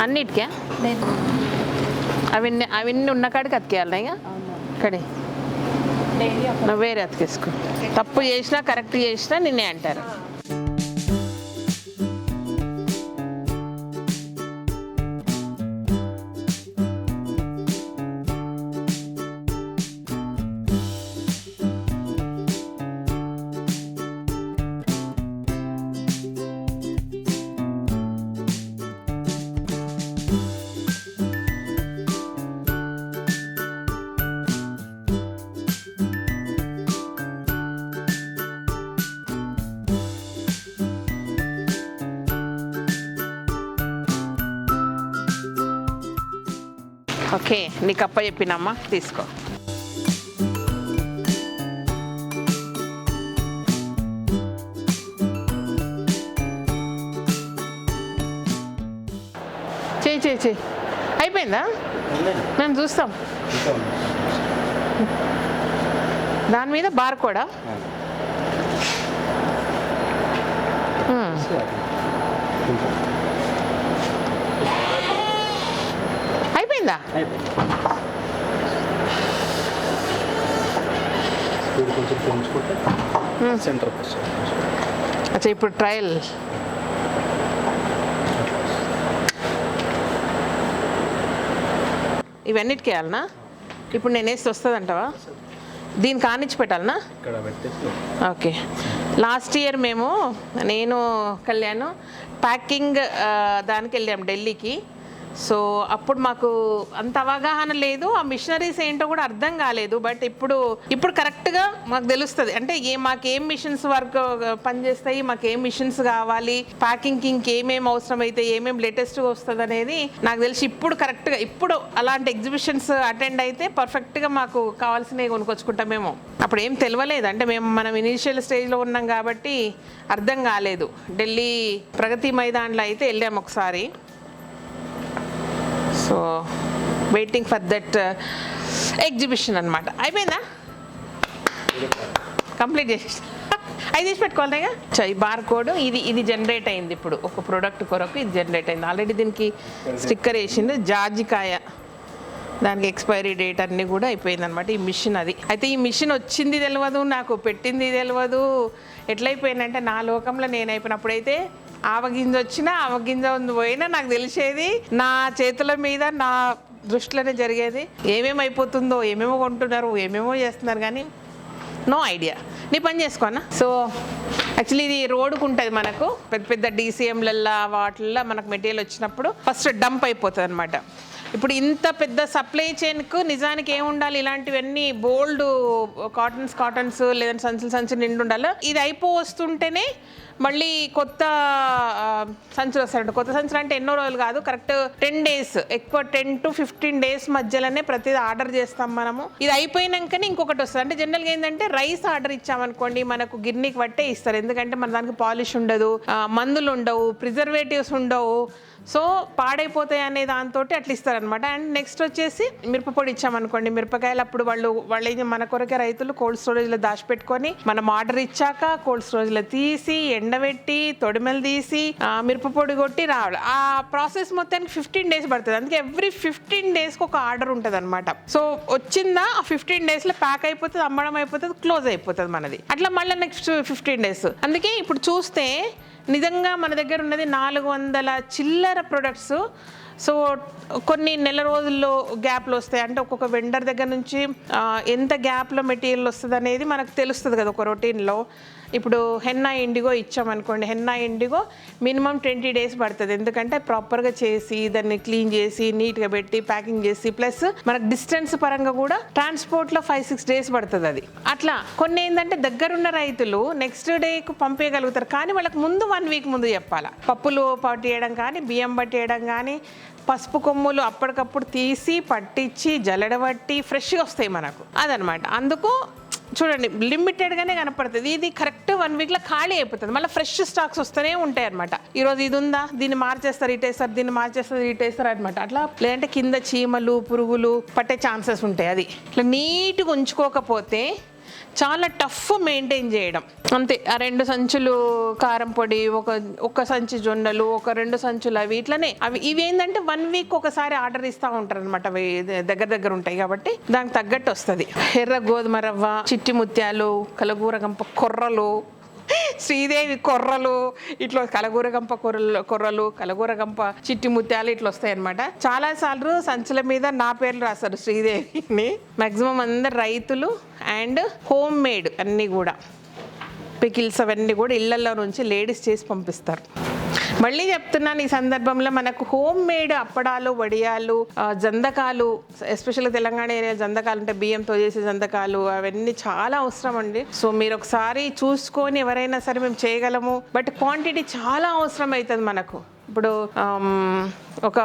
అన్నిటికే అవన్నీ ఉన్న కాడికి అతికేయాలి ఇక ఇక్కడే నువ్వు వేరే అతికేసుకో. తప్పు చేసినా కరెక్ట్ చేసినా నిన్నే అంటారు. ఓకే, నీకు అప్ప చెప్పినమ్మా, తీసుకో. చేయి అయిపోయిందా? మేము చూస్తాం. దాని మీద బార్ కూడా అయిపోయిందా? అచ్చా, ఇప్పుడు ట్రయల్. ఇవన్నిటికీ వేయాలనా? ఇప్పుడు నేను వేసి వస్తుంది అంటావా? దీన్ని కానిచ్చి పెట్టాలనా? ఓకే. లాస్ట్ ఇయర్ నేను కళ్యాణ్ ప్యాకింగ్ దానికి వెళ్ళాము ఢిల్లీకి. సో అప్పుడు మాకు అంత అవగాహన లేదు, ఆ మిషనరీస్ ఏంటో కూడా అర్థం కాలేదు. బట్ ఇప్పుడు కరెక్ట్గా మాకు తెలుస్తుంది. అంటే మాకేం మిషన్స్ వర్క్ పనిచేస్తాయి, మాకేం మిషన్స్ కావాలి, ప్యాకింగ్కి ఇంకేమేమి అవసరం అయితే, ఏమేమి లేటెస్ట్గా వస్తుంది అనేది నాకు తెలిసి ఇప్పుడు కరెక్ట్గా ఇప్పుడు అలాంటి ఎగ్జిబిషన్స్ అటెండ్ అయితే పర్ఫెక్ట్గా మాకు కావాల్సినవి కొనుక్కొచ్చుకుంటామేమో. అప్పుడు ఏం తెలియలేదు, అంటే మనం ఇనీషియల్ స్టేజ్లో ఉన్నాం కాబట్టి అర్థం కాలేదు. ఢిల్లీ ప్రగతి మైదాన్లో అయితే వెళ్ళాము ఒకసారి. So waiting for that exhibition అనమాట. అయిపోయిందా? కంప్లీట్ చేసి అది తీసి పెట్టుకోవాలిగా. ఈ బార్ కోడ్ ఇది జనరేట్ అయింది. ఇప్పుడు ఒక ప్రోడక్ట్ కొరకు ఇది జనరేట్ అయింది. ఆల్రెడీ దీనికి స్టిక్కర్ వేసింది, జాజికాయ, దానికి ఎక్స్పైరీ డేట్ అన్నీ కూడా అయిపోయింది అనమాట. ఈ మిషన్ అది అయితే ఈ మిషన్ వచ్చింది తెలియదు, నాకు పెట్టింది తెలియదు. ఎట్లయిపోయిందంటే నా లోకంలో నేను అయిపోయినప్పుడైతే ఆవగింజ వచ్చినా ఆవగింజ పోయినా నాకు తెలిసేది నా చేతుల మీద, నా దృష్టిలోనే జరిగేది. ఏమేమి అయిపోతుందో, ఏమేమో కొంటున్నారు, ఏమేమో చేస్తున్నారు, కానీ నో ఐడియా. నీ పని చేసుకోనా? సో యాక్చువల్లీ ఇది రోడ్డుకు ఉంటుంది మనకు, పెద్ద పెద్ద డీసీఎంలల్లో వాటిల్లో మనకు మెటీరియల్ వచ్చినప్పుడు ఫస్ట్ డంప్ అయిపోతుంది అనమాట. ఇప్పుడు ఇంత పెద్ద సప్లై చైన్కు నిజానికి ఏముండాలి? ఇలాంటివన్నీ బోల్డ్ కాటన్స్ లేదంటే సంచులు నిండు ఉండాలి. ఇది వస్తుంటేనే మళ్ళీ కొత్త సంచులు వస్తాయంట. కొత్త సంచులు అంటే ఎన్నో రోజులు కాదు, కరెక్ట్ 10 days, ఎక్కువ 10 to 15 days మధ్యలోనే ప్రతిదీ ఆర్డర్ చేస్తాం మనము. ఇది అయిపోయినాకనే ఇంకొకటి వస్తుంది. అంటే జనరల్గా ఏంటంటే రైస్ ఆర్డర్ ఇచ్చామనుకోండి, మనకు గిన్నెకి బట్టే ఇస్తారు. ఎందుకంటే మన దానికి పాలిష్ ఉండదు, మందులు ఉండవు, ప్రిజర్వేటివ్స్ ఉండవు. సో పాడైపోతాయి అనే దాంతో అట్లా ఇస్తారనమాట. అండ్ నెక్స్ట్ వచ్చేసి మిరపపొడి ఇచ్చామనుకోండి, మిరపకాయలు అప్పుడు వాళ్ళు మన కొరకే రైతులు కోల్డ్ స్టోరేజ్లో దాచిపెట్టుకొని మనం ఆర్డర్ ఇచ్చాక కోల్డ్ స్టోరేజ్లో తీసి ఎండబెట్టి తొడిమెలు తీసి మిరపపొడి కొట్టి రావాలి. ఆ ప్రాసెస్ మొత్తానికి 15 days పడుతుంది. అందుకే ఎవ్రీ 15 daysకి ఒక ఆర్డర్ ఉంటుంది అనమాట. సో వచ్చిందా ఆ 15 daysలో ప్యాక్ అయిపోతుంది, అమ్మడం అయిపోతుంది, క్లోజ్ అయిపోతుంది మనది. అట్లా మళ్ళీ నెక్స్ట్ 15 days. అందుకే ఇప్పుడు చూస్తే నిజంగా మన దగ్గర ఉన్నది 400 చిల్లర ప్రొడక్ట్స్. సో కొన్ని నెల రోజుల్లో గ్యాప్లు వస్తాయి. అంటే ఒక్కొక్క వెండర్ దగ్గర నుంచి ఎంత గ్యాప్లో మెటీరియల్ వస్తుంది అనేది మనకు తెలుస్తుంది కదా ఒక రొటీన్లో. ఇప్పుడు హెన్నా ఇండిగో ఇచ్చామనుకోండి, హెన్నా ఇండిగో మినిమం 20 days పడుతుంది. ఎందుకంటే ప్రాపర్గా చేసి దాన్ని క్లీన్ చేసి నీట్గా పెట్టి ప్యాకింగ్ చేసి, ప్లస్ మనకు డిస్టెన్స్ పరంగా కూడా ట్రాన్స్పోర్ట్లో 5-6 days పడుతుంది అది. అట్లా కొన్ని ఏంటంటే దగ్గరున్న రైతులు నెక్స్ట్ డేకు పంపేయగలుగుతారు, కానీ వాళ్ళకి ముందు 1 week ముందు చెప్పాలి. పప్పులు పట్టేయడం కానీ, బియ్యం పట్టేయడం కానీ, పసుపు కొమ్ములు అప్పటికప్పుడు తీసి పట్టించి జల్లెడబట్టి ఫ్రెష్గా వస్తాయి మనకు, అదనమాట. అందుకు చూడండి లిమిటెడ్గానే కనపడుతుంది. ఇది కరెక్ట్ 1 weekలో ఖాళీ అయిపోతుంది. మళ్ళీ ఫ్రెష్ స్టాక్స్ వస్తూనే ఉంటాయి అనమాట. ఈరోజు ఇది ఉందా, దీన్ని మార్చేస్తారు ఇటేస్తారు, దీన్ని మార్చేస్తారు ఇటేస్తారు అనమాట. అట్లా లేదంటే కింద చీమలు పురుగులు పట్టే ఛాన్సెస్ ఉంటాయి. అది ఇట్లా నీట్గా ఉంచుకోకపోతే చాలా టఫ్ మెయింటైన్ చేయడం అంతే. ఆ 2 సంచులు కారం పొడి, ఒక సంచి జొన్నలు, ఒక 2 సంచులు అవి ఇట్లనే ఇవి ఏంటంటే 1 వీక్ ఒకసారి ఆర్డర్ ఇస్తూ ఉంటారు అనమాట. అవి దగ్గర ఉంటాయి కాబట్టి దానికి తగ్గట్టు వస్తుంది. ఎర్ర గోధుమ రవ్వ, చిట్టి ముత్యాలు, కలగూరగంప కొర్రలు, శ్రీదేవి కొర్రలు, ఇట్లా కలగూరగంప కొర్రలు, కలగూరగంప చిట్టి ముత్యాలు ఇట్లా వస్తాయి అనమాట. చాలా సార్లు సంచుల మీద నా పేర్లు రాస్తారు శ్రీదేవిని. మ్యాక్సిమం అందరు రైతులు అండ్ హోమ్ మేడ్ అన్నీ కూడా పికిల్స్ అవన్నీ కూడా ఇళ్లలో నుంచి లేడీస్ చేసి పంపిస్తారు. మళ్ళీ చెప్తున్నాను, ఈ సందర్భంలో మనకు హోమ్ మేడ్ అప్పడాలు, వడియాలు, జందకాలు, ఎస్పెషల్లీ తెలంగాణ ఏరియా జందకాలు అంటే బియ్యంతో చేసే జందకాలు, అవన్నీ చాలా అవసరం అండి. సో మీరు ఒకసారి చూసుకొని ఎవరైనా సరే మేము చేయగలము, బట్ క్వాంటిటీ చాలా అవసరం అవుతుంది మనకు. ఇప్పుడు ఒక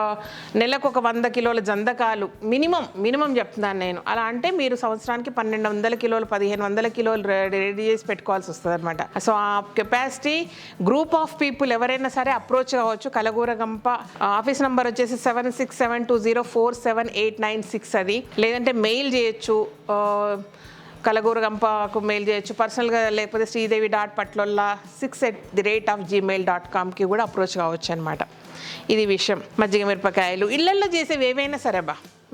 నెలకు ఒక 100 కిలోల జందకాలు మినిమం చెప్తున్నాను నేను. అలా అంటే మీరు సంవత్సరానికి 1200 కిలోలు 1500 కిలోలు రెడీ చేసి పెట్టుకోవాల్సి వస్తుంది అనమాట. సో ఆ కెపాసిటీ గ్రూప్ ఆఫ్ పీపుల్ ఎవరైనా సరే అప్రోచ్ కావచ్చు. కలగూరగంప ఆఫీస్ నెంబర్ వచ్చేసి 7672047896 అది. లేదంటే మెయిల్ చేయొచ్చు, కలగూరగంపకు మెయిల్ చేయొచ్చు పర్సనల్గా, లేకపోతే sridevi.patlolla6@gmail.comకి కూడా అప్రోచ్ కావచ్చు అనమాట. ఇది విషయం. మజ్జిగ మిరపకాయలు ఇళ్లల్లో చేసేవి ఏవైనా సరే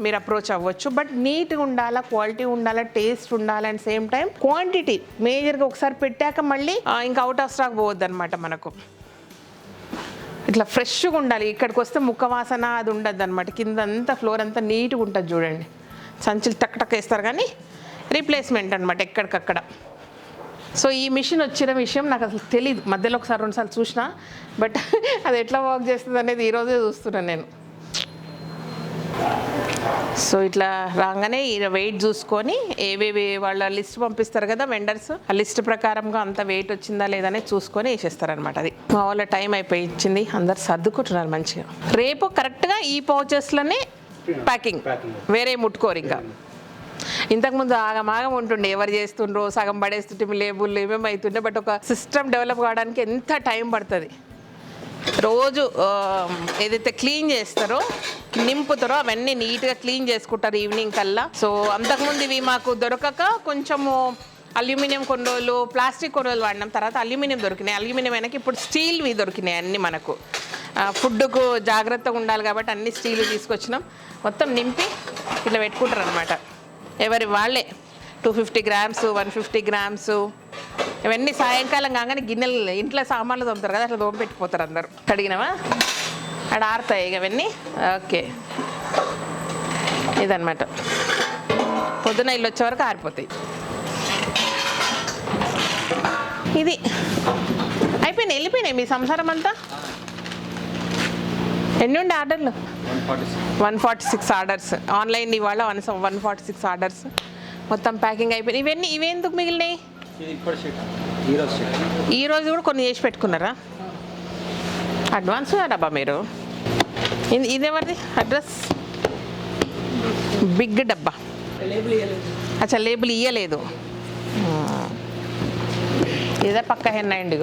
మీరు అప్రోచ్ అవ్వచ్చు. బట్ నీట్గా ఉండాలా, క్వాలిటీ ఉండాలా, టేస్ట్ ఉండాలి, అండ్ సేమ్ టైం క్వాంటిటీ మేజర్గా ఒకసారి పెట్టాక మళ్ళీ ఇంకా అవుట్ ఆఫ్ స్టాక్ పోవద్దు అనమాట. మనకు ఇట్లా ఫ్రెష్గా ఉండాలి. ఇక్కడికి వస్తే ముక్క వాసన అది ఉండద్దు అనమాట. కింద అంతా ఫ్లోర్ అంతా నీట్గా ఉంటుంది చూడండి. సంచులు టక్ వేస్తారు కానీ రీప్లేస్మెంట్ అనమాట ఎక్కడికక్కడ. సో ఈ మిషన్ వచ్చిన విషయం నాకు అసలు తెలియదు. మధ్యలో ఒకసారి 2 సార్లు చూసినా, బట్ అది ఎట్లా వర్క్ చేస్తుంది అనేది ఈరోజే చూస్తున్నాను నేను. సో ఇట్లా రాగానే వెయిట్ చూసుకొని ఏవేవి వాళ్ళ లిస్ట్ పంపిస్తారు కదా వెండర్స్, ఆ లిస్ట్ ప్రకారంగా అంత వెయిట్ వచ్చిందా లేదనే చూసుకొని వేసేస్తారనమాట. అది మా వాళ్ళ టైం అయిపోయి ఇచ్చింది, అందరు సర్దుకుంటున్నారు మంచిగా. రేపు కరెక్ట్గా ఈ పౌచెస్లోనే ప్యాకింగ్, వేరే ముట్టుకోరు ఇంకా. ఇంతకుముందు ఆగమాగం ఉంటుండే, ఎవరు చేస్తుండ్రో సగం పడేస్తుంటే లేబుల్ ఏమేమి అవుతుండే. బట్ ఒక సిస్టమ్ డెవలప్ కావడానికి ఎంత టైం పడుతుంది. రోజు ఏదైతే క్లీన్ చేస్తారో నింపుతారో అవన్నీ నీట్గా క్లీన్ చేసుకుంటారు ఈవినింగ్ కల్లా. సో అంతకుముందు ఇవి మాకు దొరకక కొంచెము అల్యూమినియం కొన్ని రోజులు, ప్లాస్టిక్ కొన్ని రోజులు వాడినాం. తర్వాత అల్యూమినియం దొరికినాయి. అల్యూమినియం అయినాక ఇప్పుడు స్టీల్వి దొరికినాయి అన్నీ. మనకు ఫుడ్కు జాగ్రత్తగా ఉండాలి కాబట్టి అన్ని స్టీల్ తీసుకొచ్చినాం. మొత్తం నింపి ఇట్లా పెట్టుకుంటారు అనమాట. ఎవరి వాళ్ళే 250 గ్రామ్స్ 150 గ్రామ్స్ ఇవన్నీ సాయంకాలం కాగానే గిన్నెలు ఇంట్లో సామాన్లు తోముతారు కదా, అట్లా తోమి పెట్టిపోతారు అందరూ. కడిగినావా అక్కడ ఆరుతాయి ఇవన్నీ. ఓకే, ఇదనమాట. పొద్దున ఇల్లు వచ్చే వరకు ఆరిపోతాయి. ఇది వెళ్ళిపోయినాయి మీ సంసారం అంతా. ఎన్ని ఉండే ఆర్డర్లు? 146 ఆర్డర్స్. ఆన్లైన్ ఇవాళ 146 ఆర్డర్స్. మొత్తం ప్యాకింగ్ అయిపోయింది. ఇవెందుకు మిగిలినాయి? ఈరోజు కూడా కొన్ని చేసి పెట్టుకున్నారా? అడ్వాన్స్ డబ్బా మీరు. ఇదేమది అడ్రస్? బిగ్ డబ్బా. అచ్చా, లేబుల్ ఇయ్యలేదు. ఇదే పక్క హెన్నాయండి.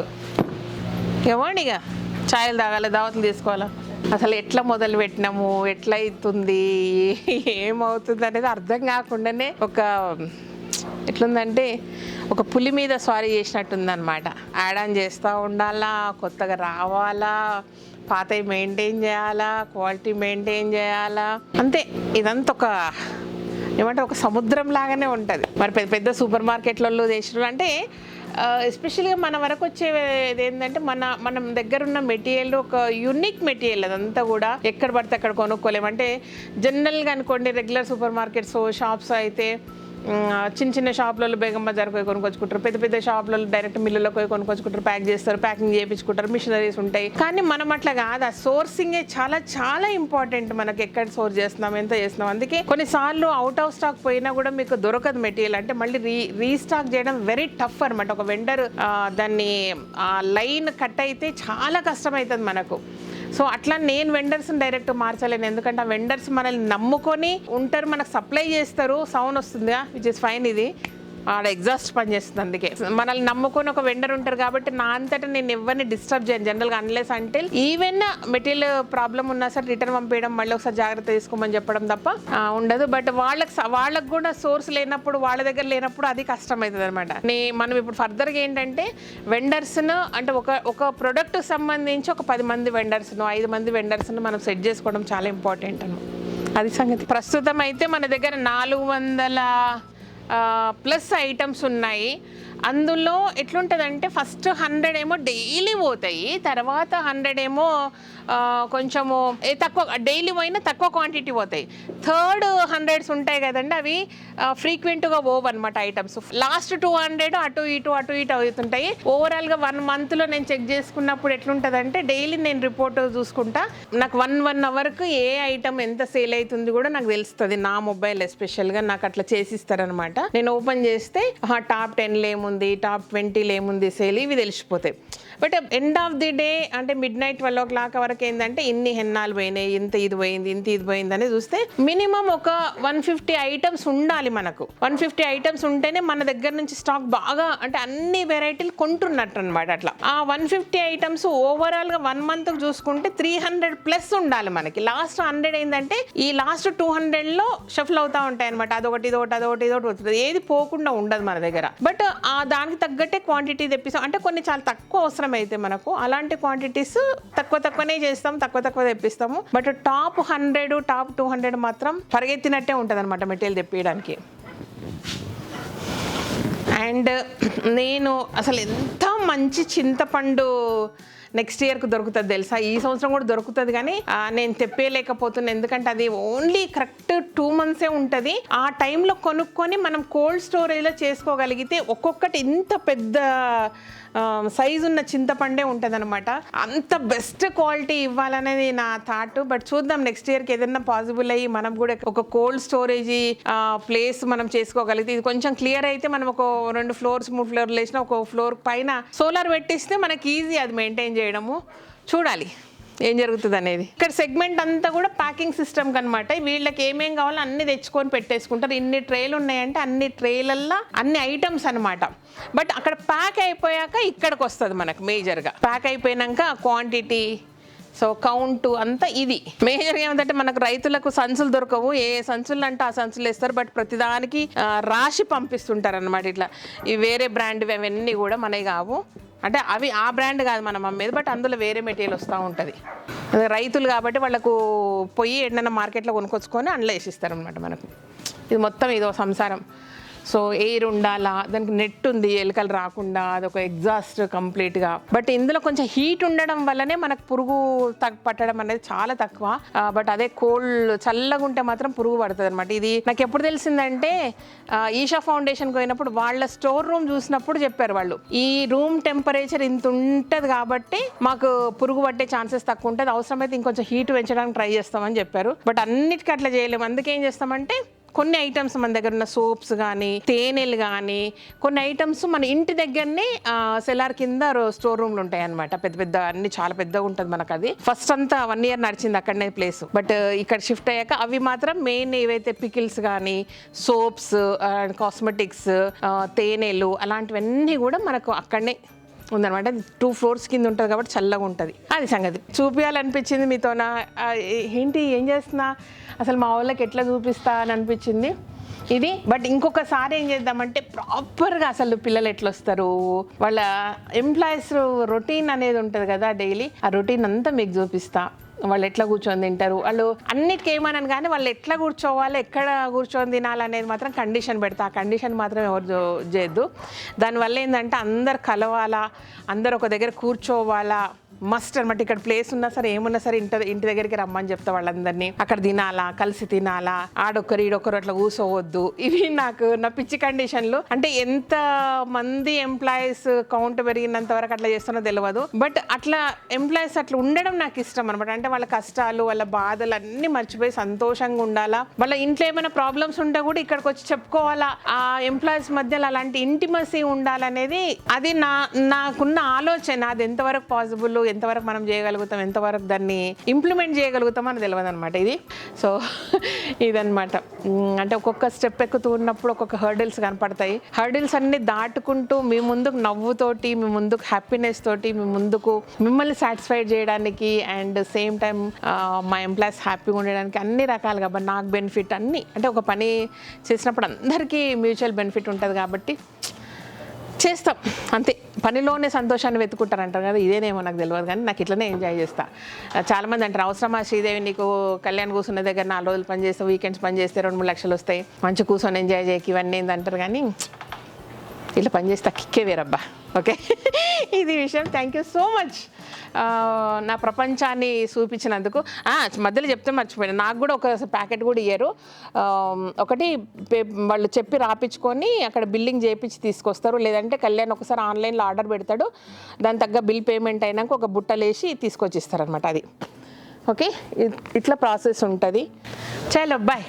ఇవ్వండి, ఇక ఛాయలు తాగాలి, దావతులు తీసుకోవాలా. అసలు ఎట్లా మొదలు పెట్టినాము, ఎట్లా అవుతుంది, ఏమవుతుంది అనేది అర్థం కాకుండానే ఎట్లుందంటే ఒక పులి మీద స్వారీ చేసినట్టుందన్నమాట. యాడ్ ఆన్ చేస్తూ ఉండాలా, కొత్తగా రావాలా, పాతవి మెయింటైన్ చేయాలా, క్వాలిటీ మెయింటైన్ చేయాలా, అంతే. ఇదంతా ఏమంటారు, ఒక సముద్రం లాగానే ఉంటుంది. మరి పెద్ద సూపర్ మార్కెట్లలో చేసినారు అంటే ఎస్పెషల్గా మన వరకు వచ్చేది ఏంటంటే మనం దగ్గర ఉన్న మెటీరియల్ ఒక యూనిక్ మెటీరియల్. అదంతా కూడా ఎక్కడ పడితే అక్కడ కొనుక్కోలేము. అంటే జనరల్గా అనుకోండి, రెగ్యులర్ సూపర్ మార్కెట్స్ షాప్స్ అయితే చిన్న షాపులలో బేగం బజార్కి పోయి కొనుక్కొచ్చుకుంటారు, పెద్ద షాపులలో డైరెక్ట్ మిల్లులో పోయి కొనుక్కొచ్చుకుంటారు, ప్యాక్ చేస్తారు, ప్యాకింగ్ చేయించుకుంటారు, మిషనరీస్ ఉంటాయి. కానీ మనం అట్లా కాదు. ఆ సోర్సింగే చాలా చాలా ఇంపార్టెంట్. మనకి ఎక్కడ సోర్స్ చేస్తున్నాం, ఎంత చేస్తున్నాం. అందుకే కొన్నిసార్లు అవుట్ ఆఫ్ స్టాక్ పోయినా కూడా మీకు దొరకదు మెటీరియల్. అంటే మళ్ళీ రీస్టాక్ చేయడం వెరీ టఫ్ అనమాట. ఒక వెండర్ దాన్ని లైన్ కట్ అయితే చాలా కష్టం అవుతుంది మనకు. సో అట్లా నేను వెండర్స్ని డైరెక్ట్ మార్చలేను, ఎందుకంటే ఆ వెండర్స్ మనల్ని నమ్ముకొని ఉంటారు, మనకు సప్లై చేస్తారు. సౌండ్ వస్తుందిగా, విచ్ ఇస్ ఫైన్. ఇది ఆడ ఎగ్జాస్ట్ పనిచేస్తుంది. అందుకే మనల్ని నమ్ముకొని ఒక వెండర్ ఉంటారు కాబట్టి నా అంతటా నేను ఎవరిని డిస్టర్బ్ చేయను జనరల్గా, అన్లెస్ అంటే ఈవెన్ మెటీరియల్ ప్రాబ్లం ఉన్నా సరే రిటర్న్ పంపించడం, మళ్ళీ ఒకసారి జాగ్రత్త తీసుకోమని చెప్పడం తప్ప ఉండదు. బట్ వాళ్ళకి కూడా సోర్స్ లేనప్పుడు, వాళ్ళ దగ్గర లేనప్పుడు అది కష్టం అవుతుంది అనమాట. మనం ఇప్పుడు ఫర్దర్గా ఏంటంటే వెండర్స్ను అంటే ఒక ప్రొడక్ట్ సంబంధించి ఒక 10 మంది వెండర్స్ను 5 మంది వెండర్స్ను మనం సెట్ చేసుకోవడం చాలా ఇంపార్టెంట్ అది సంగతి. ప్రస్తుతం అయితే మన దగ్గర 400+ ఐటమ్స్ ఉన్నాయి. అందులో ఎట్లుంటుందంటే ఫస్ట్ 100 ఏమో డైలీ పోతాయి, తర్వాత 100 ఏమో కొంచెము తక్కువ డైలీ పోయినా తక్కువ క్వాంటిటీ పోతాయి. థర్డ్ 100s ఉంటాయి కదండి, అవి ఫ్రీక్వెంట్గా పోవన్నమాట ఐటమ్స్. లాస్ట్ 200 అటు ఇటు అవుతుంటాయి. ఓవరాల్గా 1 monthలో నేను చెక్ చేసుకున్నప్పుడు ఎట్లుంటుందంటే డైలీ నేను రిపోర్ట్ చూసుకుంటా, నాకు 1 అవర్కి ఏ ఐటమ్ ఎంత సేల్ అవుతుంది కూడా నాకు తెలుస్తుంది. నా మొబైల్ ఎస్పెషల్గా నాకు అట్లా చేసిస్తారనమాట. నేను ఓపెన్ చేస్తే టాప్ 10లో ఏముంది, టాప్ 20లో ఏముంది సేల్, ఇవి తెలిసిపోతాయి. But end of the day అంటే midnight 12 o'clock వరకు ఏంటంటే ఇన్ని హెన్నాలు పోయినాయి, ఇంత ఇది పోయింది అని చూస్తే మినిమం ఒక 150 ఐటమ్స్ ఉండాలి మనకు. 150 ఐటమ్స్ ఉంటేనే మన దగ్గర నుంచి స్టాక్ బాగా అంటే అన్ని వెరైటీలు కొంటున్నట్టు అనమాట. అట్లా ఆ 150 ఐటమ్స్ ఓవరాల్గా 1 month చూసుకుంటే 300+ ఉండాలి మనకి. లాస్ట్ 100 ఏంటంటే ఈ లాస్ట్ 200లో షఫల్ అవుతా ఉంటాయి అనమాట. అదొకటి వస్తుంది, ఏది పోకుండా ఉండదు మన దగ్గర. బట్ దానికి తగ్గట్టే క్వాంటిటీ తెప్పిస్తాం. అంటే కొన్ని చాలా తక్కువ అవసరం అయితే మనకు అలాంటి క్వాంటిటీస్ తక్కువనే చేస్తాం, తక్కువ తెప్పిస్తాము. బట్ టాప్ 100 టాప్ 200 మాత్రం పరిగెత్తినట్టే ఉంటుంది అనమాట మెటీరియల్ తెప్పించడానికి. అండ్ నేను అసలు ఎంత మంచి చింతపండు నెక్స్ట్ ఇయర్కి దొరుకుతుంది తెలుసా. ఈ సంవత్సరం కూడా దొరుకుతుంది కానీ నేను తెప్పేయలేకపోతున్నాను, ఎందుకంటే అది ఓన్లీ కరెక్ట్ 2 months ఉంటుంది. ఆ టైంలో కొనుక్కొని మనం కోల్డ్ స్టోరేజ్లో చేసుకోగలిగితే ఒక్కొక్కటి ఇంత పెద్ద సైజు ఉన్న చింతపండే ఉంటుంది అనమాట. అంత బెస్ట్ క్వాలిటీ ఇవ్వాలనేది నా థాట్. బట్ చూద్దాం నెక్స్ట్ ఇయర్కి ఏదైనా పాసిబుల్ అయ్యి మనం కూడా ఒక కోల్డ్ స్టోరేజ్ ప్లేస్ మనం చేసుకోగలిగితే, ఇది కొంచెం క్లియర్ అయితే మనం ఒక 2 floors 3 floors వేసిన ఒక ఫ్లోర్ పైన సోలార్ పెట్టిస్తే మనకి ఈజీ అది మెయింటైన్ చేయడము. చూడాలి ఏం జరుగుతుంది అనేది. ఇక్కడ సెగ్మెంట్ అంతా కూడా ప్యాకింగ్ సిస్టమ్ అనమాట. వీళ్ళకి ఏమేం కావాలో అన్ని తెచ్చుకొని పెట్టేసుకుంటారు. ఇన్ని ట్రేలు ఉన్నాయంటే అన్ని ట్రేలల్లో అన్ని ఐటమ్స్ అనమాట. బట్ అక్కడ ప్యాక్ అయిపోయాక ఇక్కడికి వస్తుంది మనకు మేజర్గా. ప్యాక్ అయిపోయాక క్వాంటిటీ, సో కౌంటు అంతా ఇది మేజర్గా. ఏమంటే మనకు రైతులకు సంచులు దొరకవు, ఏ సంచులు అంటే ఆ సంచులు వేస్తారు. బట్ ప్రతిదానికి రాసి పంపిస్తుంటారు అనమాట. ఇట్లా ఈ వేరే బ్రాండ్ అవన్నీ కూడా మనవి కావు. అంటే అవి ఆ బ్రాండ్ కాదు మనం అమ్మేది, బట్ అందులో వేరే మెటీరియల్ వస్తూ ఉంటుంది. రైతులు కాబట్టి వాళ్ళకు పొయ్యి ఎన్నైనా మార్కెట్లో కొనుక్కొచ్చుకొని అందులో వేసిస్తారు అనమాట మనకు. ఇది మొత్తం ఇదో సంసారం. సో ఎయిర్ ఉండాలా, దానికి నెట్ ఉంది ఎలుకలు రాకుండా, అదొక ఎగ్జాస్ట్ కంప్లీట్గా. బట్ ఇందులో కొంచెం హీట్ ఉండడం వల్లనే మనకు పురుగు పట్టడం అనేది చాలా తక్కువ. బట్ అదే కోల్డ్ చల్లగా ఉంటే మాత్రం పురుగు పడుతుంది అనమాట. ఇది నాకు ఎప్పుడు తెలిసిందంటే ఈషా ఫౌండేషన్కి పోయినప్పుడు వాళ్ళ స్టోర్ రూమ్ చూసినప్పుడు చెప్పారు వాళ్ళు, ఈ రూమ్ టెంపరేచర్ ఇంత ఉంటుంది కాబట్టి మాకు పురుగు పట్టే ఛాన్సెస్ తక్కువ ఉంటుంది, అవసరమైతే ఇంకొంచెం హీట్ పెంచడానికి ట్రై చేస్తామని చెప్పారు. బట్ అన్నిటికీ అట్లా చేయలేము. అందుకే ఏం చేస్తామంటే కొన్ని ఐటమ్స్ మన దగ్గర ఉన్న సోప్స్ కానీ తేనెలు కానీ కొన్ని ఐటమ్స్ మన ఇంటి దగ్గరనే సెలార్ కింద స్టోర్ రూమ్లు ఉంటాయి అనమాట. పెద్ద అన్ని చాలా పెద్దగా ఉంటుంది మనకు. అది ఫస్ట్ అంతా 1 year నడిచింది అక్కడనే ప్లేస్. బట్ ఇక్కడ షిఫ్ట్ అయ్యాక అవి మాత్రం మెయిన్ ఏవైతే పికిల్స్ కానీ సోప్స్, కాస్మెటిక్స్, తేనెలు అలాంటివన్నీ కూడా మనకు అక్కడనే ఉందనమాట. 2 floors కింద ఉంటుంది కాబట్టి చల్లగా ఉంటుంది. అది సంగతి చూపించాలనిపించింది మీతోన. ఏంటి ఏం చేస్తున్నా అసలు మా వాళ్ళకి ఎట్లా చూపిస్తా అని అనిపించింది ఇది. బట్ ఇంకొకసారి ఏం చేద్దామంటే ప్రాపర్గా అసలు పిల్లలు ఎట్లా వస్తారు, వాళ్ళ ఎంప్లాయీస్ రొటీన్ అనేది ఉంటుంది కదా డైలీ, ఆ రొటీన్ అంతా మీకు చూపిస్తా. వాళ్ళు ఎట్లా కూర్చొని తింటారు, వాళ్ళు అన్నిటికీ ఏమన్నాను కానీ వాళ్ళు ఎట్లా కూర్చోవాలి, ఎక్కడ కూర్చొని తినాలనేది మాత్రం కండిషన్ పెడతా. ఆ కండిషన్ మాత్రం ఎవరు చేయొద్దు. దానివల్ల ఏంటంటే అందరు కలవాలా, అందరు ఒక దగ్గర కూర్చోవాలా, మస్ట్ అనమాట. ఇక్కడ ప్లేస్ ఉన్నా సరే ఏమున్నా సరే ఇంటి దగ్గరికి రమ్మని చెప్తా వాళ్ళందరినీ. అక్కడ తినాలా, కలిసి తినాలా, ఆడొక్కరు ఈడొక్కరు అట్లా కూర్చోవద్దు. ఇవి నాకు నా పిచ్చి కండిషన్లు. అంటే ఎంత మంది ఎంప్లాయీస్ కౌంట్ పెరిగినంత వరకు అట్లా చేస్తున్నా తెలియదు. బట్ అట్లా ఎంప్లాయీస్ అట్లా ఉండడం నాకు ఇష్టం అనమాట. అంటే వాళ్ళ కష్టాలు వాళ్ళ బాధలు అన్నీ మర్చిపోయి సంతోషంగా ఉండాలా. వాళ్ళ ఇంట్లో ఏమైనా ప్రాబ్లమ్స్ ఉంటే కూడా ఇక్కడికి వచ్చి చెప్పుకోవాలా. ఆ ఎంప్లాయీస్ మధ్యలో అలాంటి ఇంటిమసీ ఉండాలనేది అది నాకున్న ఆలోచన. అది ఎంతవరకు పాసిబుల్, ఎంతవరకు మనం చేయగలుగుతాం, ఎంతవరకు దాన్ని ఇంప్లిమెంట్ చేయగలుగుతాం అని తెలియదు అనమాట ఇది. సో ఇదనమాట. అంటే ఒక్కొక్క స్టెప్ ఎక్కుతూ ఉన్నప్పుడు ఒక్కొక్క హర్డిల్స్ కనపడతాయి. హర్డిల్స్ అన్ని దాటుకుంటూ మీ ముందుకు నవ్వుతోటి, మీ ముందుకు హ్యాపీనెస్ తోటి, మీ ముందుకు మిమ్మల్ని సాటిస్ఫైడ్ చేయడానికి అండ్ సేమ్ టైం మా ఎంప్లాయీస్ హ్యాపీగా ఉండడానికి అన్ని రకాలుగా నాకు బెనిఫిట్ అన్నీ. అంటే ఒక పని చేసినప్పుడు అందరికీ మ్యూచువల్ బెనిఫిట్ ఉంటుంది కాబట్టి చేస్తాం అంతే. పనిలోనే సంతోషాన్ని వెతుకుంటారంటారు కదా, ఇదేనేమో నాకు తెలియదు కానీ నాకు ఇట్లనే ఎంజాయ్ చేస్తా. చాలామంది అంటారు అవసరమా శ్రీదేవి నీకు కళ్యాణ్ కూర్చున్న దగ్గర 4 రోజులు పని చేస్తే, వీకెండ్స్ పని చేస్తే 2-3 లక్షలు వస్తాయి, మంచి కూర్చొని ఎంజాయ్ చేయకి ఇవన్నీ ఏంటంటారు. కానీ ఇట్లా పని చేస్తే కిక్కే వేరబ్బా. ఓకే, ఇది విషయం. థ్యాంక్ యూ సో మచ్ నా ప్రపంచాన్ని చూపించినందుకు. మధ్యలో చెప్తే మర్చిపోయాను, నాకు కూడా ఒక ప్యాకెట్ కూడా ఇయ్యరు. ఒకటి వాళ్ళు చెప్పి రాపించుకొని అక్కడ బిల్లింగ్ చేయించి తీసుకొస్తారు, లేదంటే కళ్యాణ్ ఒకసారి ఆన్లైన్లో ఆర్డర్ పెడతాడు, దాని తగ్గ బిల్ పేమెంట్ అయినాక ఒక బుట్టలేసి తీసుకొచ్చి ఇస్తారనమాట. అది ఓకే, ఇట్లా ప్రాసెస్ ఉంటుంది. చలో బాయ్.